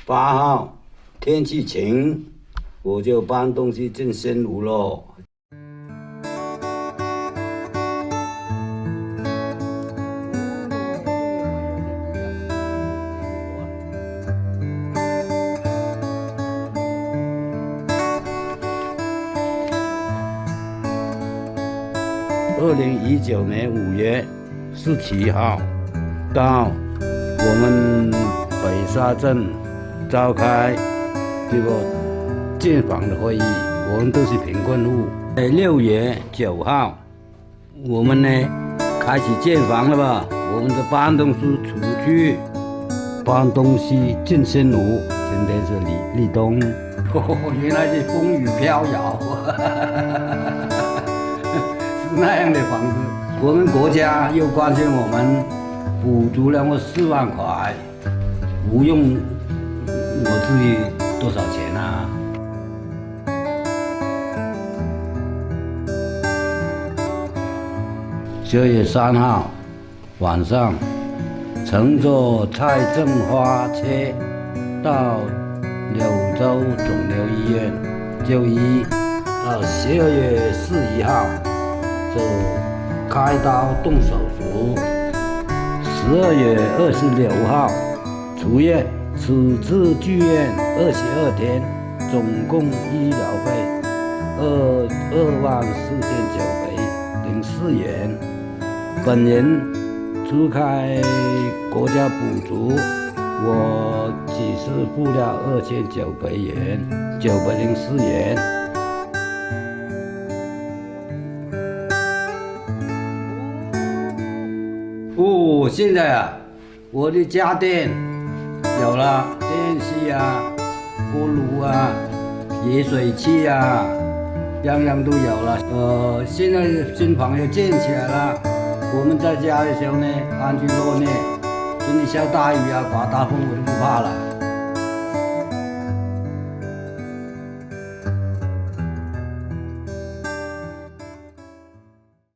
8号天气晴，我就搬东西进新屋喽。2019年5月17号，刚好我们北沙镇召开这个建房的会议，我们都是贫困户。6月9号，我们呢开始建房了吧？我们的搬东西出去，搬东西进新屋。今天是立冬，原来是风雨飘摇。那样的房子，我们国家又关心我们，补助了我4万块，不用我自己多少钱啊。9月3号晚上，乘坐蔡振华车到柳州肿瘤医院就医，到12月11号。就开刀动手术，12月26号出院，处置住院22天，总共医疗费24904元。本人除开国家补助，我只是付了2900元，904元。现在啊，我的家电有了，电视啊、锅炉啊、热水器啊，样样都有了。现在新房又建起来了。我们在家的时候呢，安居乐业，真的下大雨啊、刮大风我都不怕了。